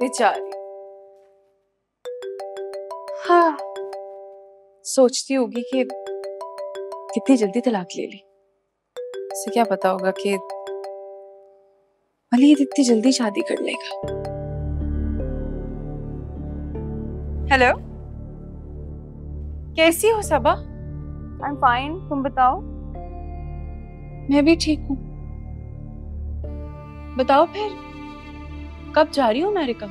बेचारी। हाँ, सोचती होगी कि कितनी जल्दी तलाक ले ली। उसे क्या पता होगा कि वलीद इतनी जल्दी शादी कर लेगा। हेलो, कैसी हो सबा? आई एम फाइन, तुम बताओ। मैं भी ठीक हूँ। बताओ फिर, कब जा रही हो अमेरिका?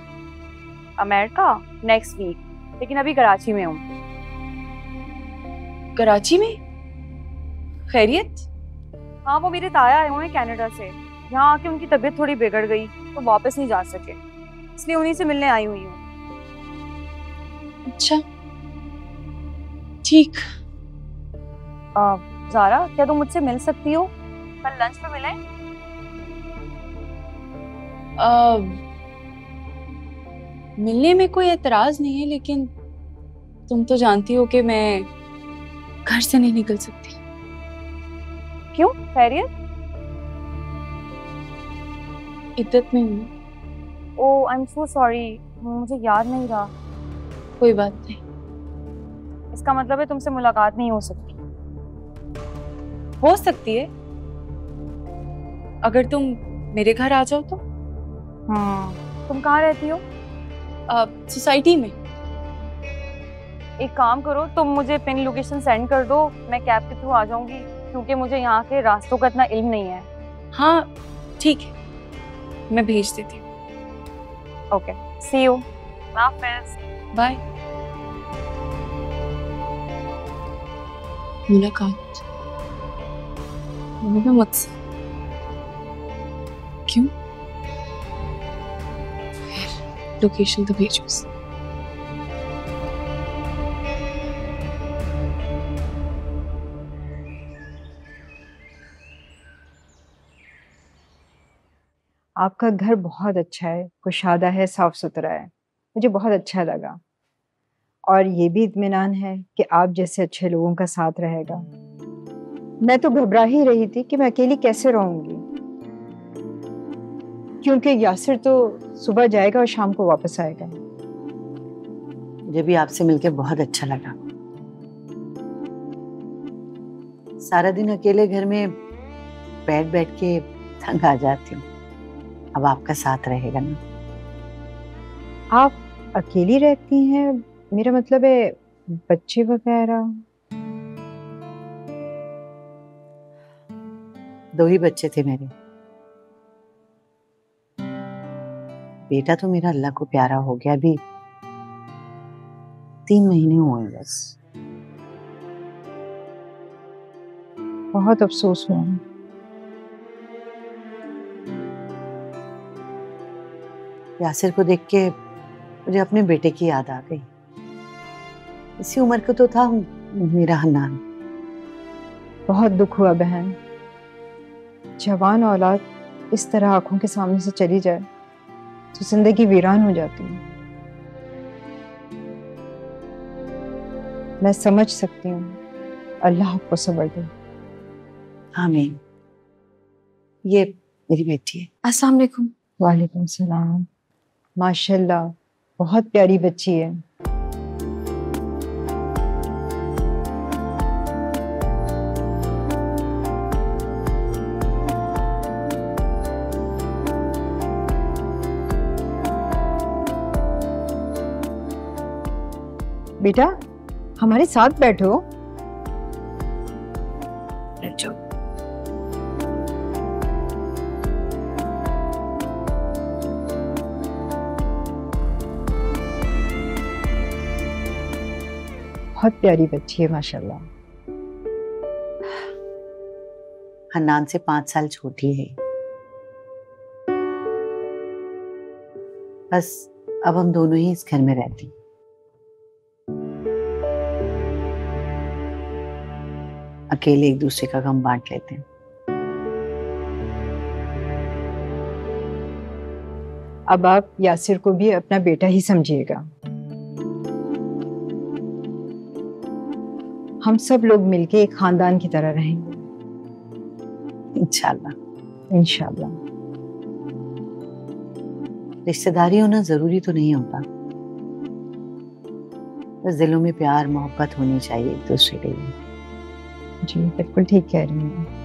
अमेरिका नेक्स्ट वीक, लेकिन अभी कराची में हूँ। कराची में? खैरियत? हाँ, वो मेरे ताया आए हुए हैं कनाडा से। यहाँ आके उनकी तबीयत थोड़ी बिगड़ गई तो वापस नहीं जा सके, इसलिए उन्हीं से मिलने आई हुई हूँ। अच्छा, ठीक। ज़ारा, क्या तुम मुझसे मिल सकती हो? कल लंच पे मिलें? मिलने में कोई एतराज नहीं है, लेकिन तुम तो जानती हो कि मैं घर से नहीं निकल सकती। क्यों, खैरियत? इद्दत में हूँ। ओह, आई एम सो सॉरी, मुझे याद नहीं रहा। कोई बात नहीं। इसका मतलब है तुमसे मुलाकात नहीं हो सकती? हो सकती है, अगर तुम मेरे घर आ जाओ तो। तुम कहाँ रहती हो? सोसाइटी में। एक काम करो, तुम मुझे पिन लोकेशन सेंड कर दो, मैं कैब के थ्रू आ जाऊंगी, क्योंकि मुझे यहाँ के रास्तों का इतना इल्म नहीं है। हाँ ठीक है, मैं भेज देती हूँ। Okay, see you. बाय। मुलाकात होगा मुझसे? क्यों? लोकेशन तो भेजो। आपका घर बहुत अच्छा है, कुशादा है, साफ सुथरा है, मुझे बहुत अच्छा लगा। और ये भी इत्मीनान है कि आप जैसे अच्छे लोगों का साथ रहेगा। मैं तो घबरा ही रही थी कि मैं अकेली कैसे रहूंगी, क्योंकि यासिर तो सुबह जाएगा और शाम को वापस आएगा। मुझे भी आपसे मिलकर बहुत अच्छा लगा। सारा दिन अकेले घर में बैठ बैठ के तंग आ जाती हूँ, अब आपका साथ रहेगा ना। आप अकेली रहती हैं? मेरा मतलब है बच्चे वगैरह? 2 ही बच्चे थे मेरे। बेटा तो मेरा अल्लाह को प्यारा हो गया, अभी 3 महीने हुए बस। बहुत अफसोस हुआ। यासिर को देख के मुझे अपने बेटे की याद आ गई। इसी उम्र का तो था मेरा हन्नान। बहुत दुख हुआ बहन, जवान औलाद इस तरह आंखों के सामने से चली जाए तो जिंदगी वीरान हो जाती है। मैं समझ सकती हूँ, अल्लाह आपको सब्र दे। आमीन। ये मेरी बेटी है। अस्सलाम वालेकुम। वालेकुम सलाम। माशाल्लाह, बहुत प्यारी बच्ची है। बेटा, हमारे साथ बैठो। बैठो। बहुत प्यारी बच्ची है माशाल्लाह। हन्नान से 5 साल छोटी है। बस अब हम दोनों ही इस घर में रहते हैं। अकेले एक दूसरे का गम बांट लेते हैं। अब आप यासिर को भी अपना बेटा ही समझिएगा। हम सब लोग मिलके एक खानदान की तरह रहेंगे इंशाल्लाह। इंशाल्लाह। रिश्तेदारी होना जरूरी तो नहीं होता, बस दिलों में प्यार मोहब्बत होनी चाहिए एक दूसरे के लिए। जी बिल्कुल ठीक कह रही हैं।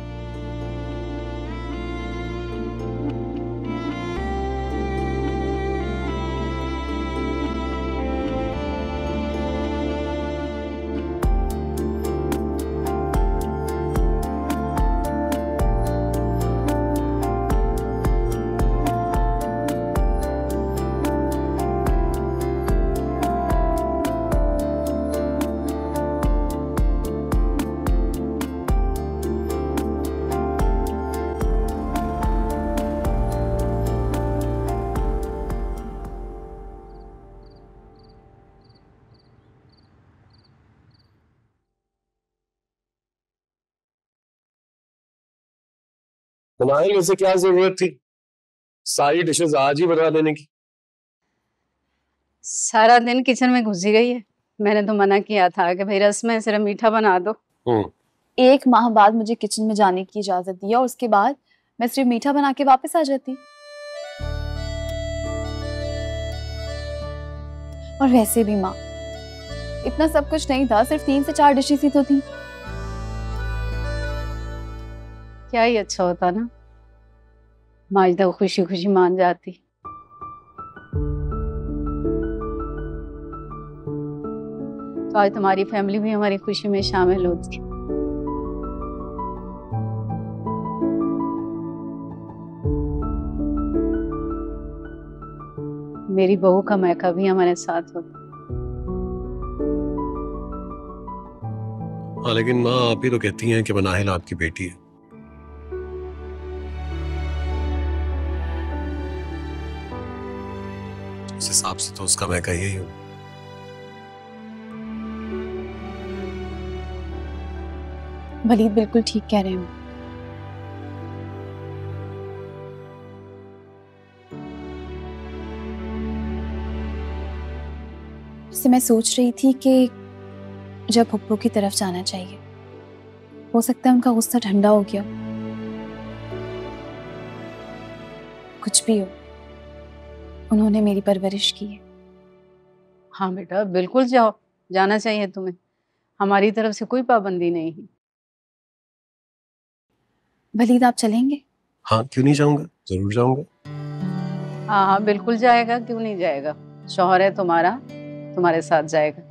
तुम्हारे लिए से क्या जरूरत थी सारी डिशेस आज ही बना देने की? सारा दिन किचन में घुसी गई है। मैंने तो मना किया था कि भाई रस में सिर्फ मीठा बना दो। 1 माह बाद मुझे किचन में जाने की इजाजत दी और उसके बाद मैं सिर्फ मीठा बना के वापस आ जाती। और वैसे भी माँ, इतना सब कुछ नहीं था, सिर्फ 3 से 4 डिशेस ही तो थी। क्या ही अच्छा होता ना, माजदा खुशी खुशी मान जाती। तो आज तुम्हारी फैमिली भी हमारी खुशी में शामिल होती। मेरी बहू का मैका भी हमारे साथ होता। हाँ, लेकिन माँ आप ही तो कहती हैं कि मनाहिल आपकी बेटी है। उस हिसाब से तो उसका मैका यही हूँ। वलीद बिल्कुल ठीक कह रहे हैं। वैसे मैं सोच रही थी कि जब हुप्पो की तरफ जाना चाहिए, हो सकता है उनका गुस्सा ठंडा हो गया। कुछ भी हो, उन्होंने मेरी परवरिश की है। हाँ बेटा बिल्कुल जाओ, जाना चाहिए तुम्हें, हमारी तरफ से कोई पाबंदी नहीं है। वलीद आप चलेंगे? हाँ क्यों नहीं जाऊंगा, जरूर जाऊंगा। हाँ हाँ बिल्कुल जाएगा, क्यों नहीं जाएगा। शौहर है तुम्हारा, तुम्हारे साथ जाएगा।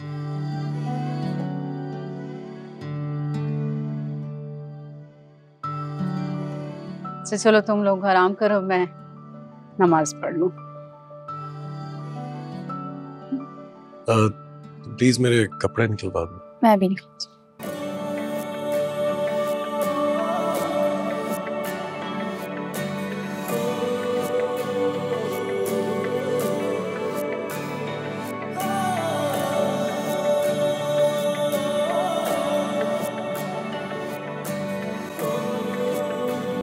चलो तुम लोग आराम करो, मैं नमाज पढ़ लूं। प्लीज मेरे कपड़े निकलवा दो। मैं भी नहीं।